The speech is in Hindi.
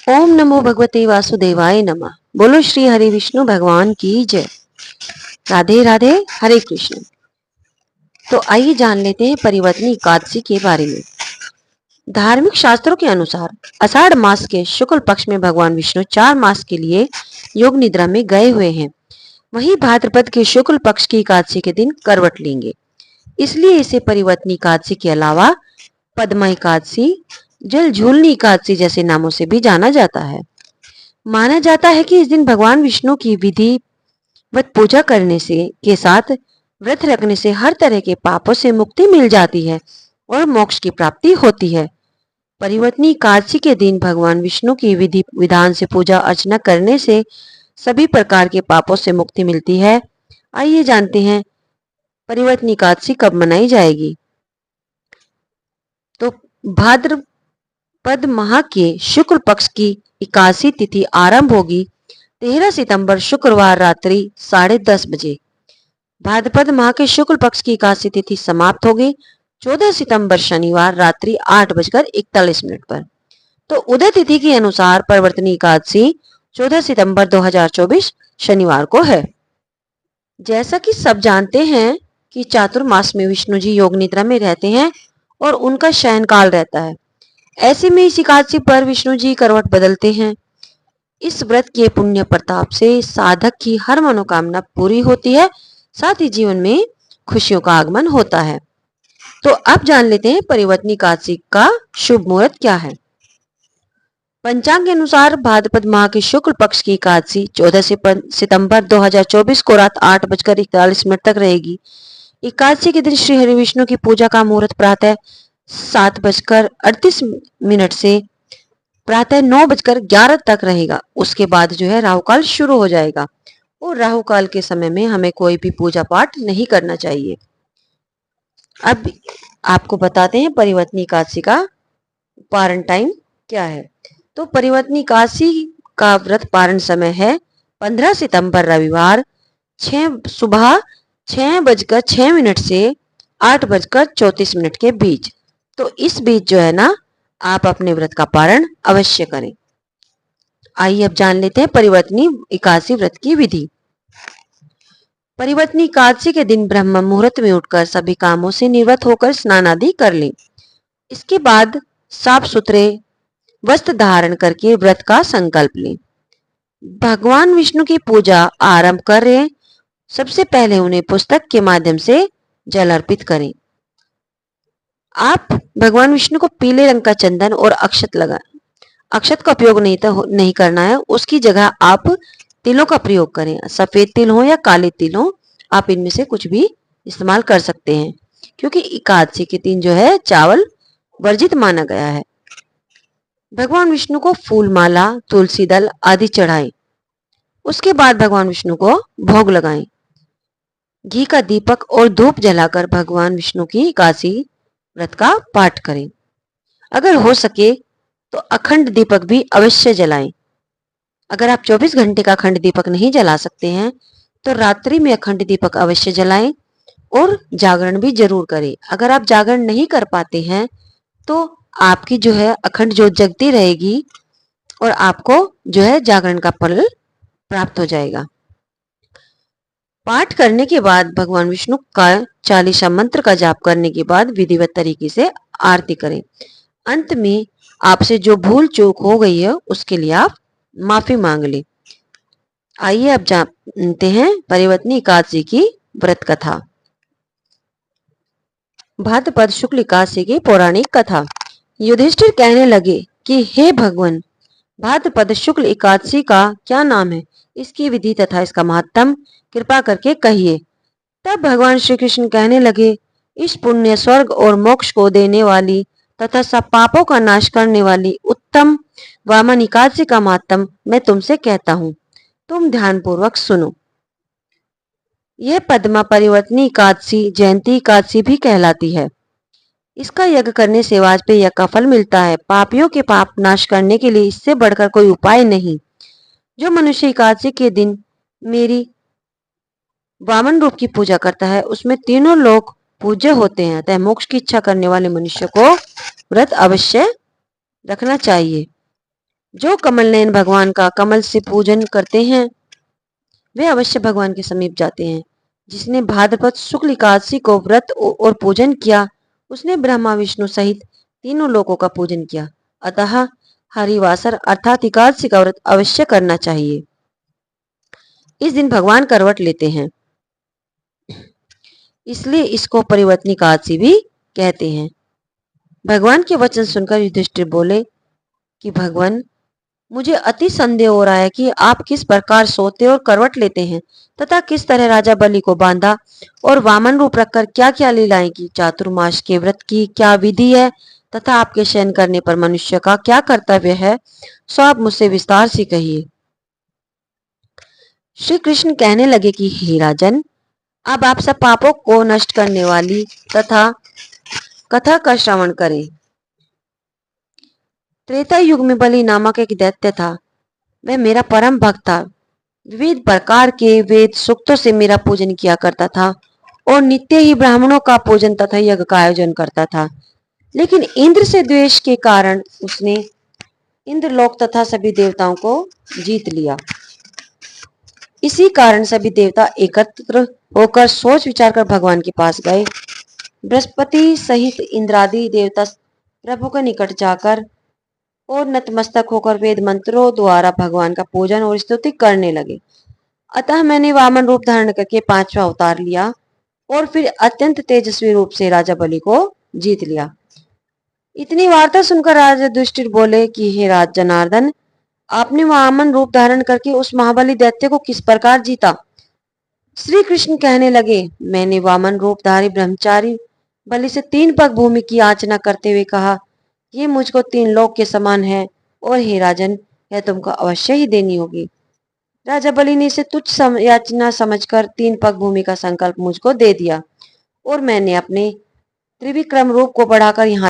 ओम नमो भगवते वासुदेवाय नमः। बोलो श्री हरि विष्णु भगवान की जय। राधे राधे, हरे कृष्ण। तो आइए जान लेते हैं परिवर्तनी एकादशी के बारे में। धार्मिक शास्त्रों के अनुसार आषाढ़ मास के शुक्ल पक्ष में भगवान विष्णु 4 मास के लिए योग निद्रा में गए हुए हैं। वहीं भाद्रपद के शुक्ल पक्ष की एकादशी के दिन करवट लेंगे, इसलिए इसे परिवर्तनी एकादशी के अलावा पद्मा एकादशी, जल झूलनी एकादशी जैसे नामों से भी जाना जाता है। माना जाता है कि इस दिन भगवान विष्णु की विधिवत पूजा करने से के साथ व्रत रखने से हर तरह के पापों से मुक्ति मिल जाती है और मोक्ष की प्राप्ति होती है। परिवर्तनी एकादशी के दिन भगवान विष्णु की विधि विधान से पूजा अर्चना करने से सभी प्रकार के पापों से मुक्ति मिलती है। आइए जानते हैं परिवर्तनी एकादशी कब मनाई जाएगी। तो भाद्रपद माह के शुक्ल पक्ष की एकादशी तिथि आरंभ होगी 13 सितंबर शुक्रवार रात्रि 10:30 बजे। भाद्रपद माह के शुक्ल पक्ष की एकादशी तिथि समाप्त होगी 14 सितंबर शनिवार रात्रि 8:41 पर। तो उदय तिथि के अनुसार परिवर्तनी एकादशी 14 सितंबर 2024 शनिवार को है। जैसा कि सब जानते हैं कि चातुर्मास में विष्णु जी योग निद्रा में रहते हैं और उनका शयन काल रहता है। ऐसे में इस एकादशी पर विष्णु जी करवट बदलते हैं। इस व्रत के पुण्य प्रताप से साधक की हर मनोकामना पूरी होती है, साथ ही जीवन में खुशियों का आगमन होता है। तो अब जान लेते हैं परिवर्तनी एकादशी का शुभ मुहूर्त क्या है। पंचांग के अनुसार भाद्रपद माह के शुक्ल पक्ष की एकादशी 14 सितंबर 2024 को रात 8:41 तक रहेगी। एकादशी के दिन श्री हरि विष्णु की पूजा का मुहूर्त प्रातः 7:38 से प्रातः 9:11 तक रहेगा। उसके बाद जो है राहु काल शुरू हो जाएगा और राहु काल के समय में हमें कोई भी पूजा पाठ नहीं करना चाहिए। अब आपको बताते हैं परिवर्तनी एकादशी का पारण टाइम क्या है। तो परिवर्तनी एकादशी का व्रत पारण समय है 15 सितंबर रविवार सुबह 6:06 से 8:34 के बीच। तो इस बीच जो है ना आप अपने व्रत का पारण अवश्य करें। आइए अब जान लेते हैं परिवर्तनी एकादशी व्रत की विधि। परिवर्तनी एकादशी के दिन ब्रह्म मुहूर्त में उठकर सभी कामों से निवृत्त होकर स्नान आदि कर लें। इसके बाद साफ सुथरे वस्त्र धारण करके व्रत का संकल्प लें। भगवान विष्णु की पूजा आरंभ कर रहे हैं, सबसे पहले उन्हें पुस्तक के माध्यम से जल अर्पित करें। आप भगवान विष्णु को पीले रंग का चंदन और अक्षत लगाएं। अक्षत का उपयोग नहीं करना है, उसकी जगह आप तिलों का प्रयोग करें। सफेद तिल हो या काले तिल हो, आप इनमें से कुछ भी इस्तेमाल कर सकते हैं, क्योंकि एकादशी के दिन जो है चावल वर्जित माना गया है। भगवान विष्णु को फूल माला, तुलसी दल आदि चढ़ाएं। उसके बाद भगवान विष्णु को भोग लगाएं। घी का दीपक और धूप जलाकर भगवान विष्णु की एकादशी व्रत का पाठ करें। अगर हो सके तो अखंड दीपक भी अवश्य जलाएं। अगर आप 24 घंटे का अखंड दीपक नहीं जला सकते हैं तो रात्रि में अखंड दीपक अवश्य जलाएं और जागरण भी जरूर करें। अगर आप जागरण नहीं कर पाते हैं तो आपकी जो है अखंड ज्योत जगती रहेगी और आपको जो है जागरण का फल प्राप्त हो जाएगा। पाठ करने के बाद भगवान विष्णु का 40 मंत्र का जाप करने के बाद विधिवत तरीके से आरती करें। अंत में आपसे जो भूल चूक हो गई है उसके लिए आप माफी मांग लें। आइए अब जानते हैं परिवर्तनी एकादशी की व्रत कथा। भाद्रपद शुक्ल एकादशी की पौराणिक कथा। युधिष्ठिर कहने लगे कि हे भगवान, भाद्रपद शुक्ल एकादशी का क्या नाम है, इसकी विधि तथा इसका महत्तम कृपा करके कहिए। तब भगवान श्री कृष्ण कहने लगे, इस पुण्य स्वर्ग और मोक्ष को देने वाली तथा सब पापों का नाश करने वाली उत्तम वामन एकादशी का महत्तम मैं तुमसे कहता हूँ, तुम ध्यानपूर्वक सुनो। यह पद्मा परिवर्तनी एकादशी जयंती एकादशी भी कहलाती है। इसका यज्ञ करने से वाजपेय यज्ञ का फल मिलता है। पापियों के पाप नाश करने के लिए इससे बढ़कर कोई उपाय नहीं। जो मनुष्य एकादशी के दिन मेरी वामन रूप की पूजा करता है उसमें तीनों लोग पूज्य होते हैं। अतः मोक्ष की इच्छा करने वाले मनुष्य को व्रत अवश्य रखना चाहिए। जो कमल नयन भगवान का कमल से पूजन करते हैं वे अवश्य भगवान के समीप जाते हैं। जिसने भाद्रपद शुक्ल एकादशी को व्रत और पूजन किया उसने ब्रह्मा विष्णु सहित तीनों लोकों का पूजन किया। अतः हरिवासर अर्थात एकादशी का व्रत अवश्य करना चाहिए। इस दिन भगवान करवट लेते हैं, इसलिए इसको परिवर्तनी एकादशी भी कहते हैं। भगवान के वचन सुनकर युधिष्ठिर बोले कि भगवान, मुझे अति संदेह हो रहा है कि आप किस प्रकार सोते और करवट लेते हैं तथा किस तरह राजा बलि को बांधा और वामन रूप रखकर क्या क्या लीलाएं की। चातुर्मास के व्रत की क्या विधि है तथा आपके शयन करने पर मनुष्य का क्या कर्तव्य है, सो आप मुझसे विस्तार से कहिए। श्री कृष्ण कहने लगे कि हे राजन, अब आप सब पापों को नष्ट करने वाली तथा कथा का श्रवण करें। त्रेता युग में बलि नामक एक दैत्य था। वह मेरा परम भक्त था। विविध प्रकार के वेद सूक्तों से मेरा पूजन किया करता था और नित्य ही ब्राह्मणों का पूजन तथा यज्ञ का आयोजन करता था। लेकिन इंद्र से द्वेष के कारण उसने इंद्रलोक तथा सभी देवताओं को जीत लिया। इसी कारण सभी देवता एकत्र होकर सोच विचार कर भगवान के पास गए। बृहस्पति सहित इंद्रादि देवता प्रभु के निकट जाकर और नतमस्तक होकर वेद मंत्रों द्वारा भगवान का पूजन और स्तुति करने लगे। अतः मैंने वामन रूप धारण करके पांचवा अवतार लिया और फिर अत्यंत तेजस्वी रूप से राजा बलि को जीत लिया। इतनी वार्ता सुनकर राजा युधिष्ठिर बोले कि हे राज जनार्दन, आपने वामन रूप धारण करके उस महाबली दैत्य को किस प्रकार जीता। श्री कृष्ण कहने लगे, मैंने वामन रूपधारी ब्रह्मचारी बलि से 3 पग भूमि की याचना करते हुए कहा, ये मुझको 3 लोक के समान है और हे राजन, यह तुमको अवश्य ही देनी होगी। राजा बलि ने इसे तुच्छ याचना समझकर 3 पग भूमि का संकल्प मुझको दे दिया और मैंने अपने त्रिविक्रम रूप को बढ़ाकर यहाँ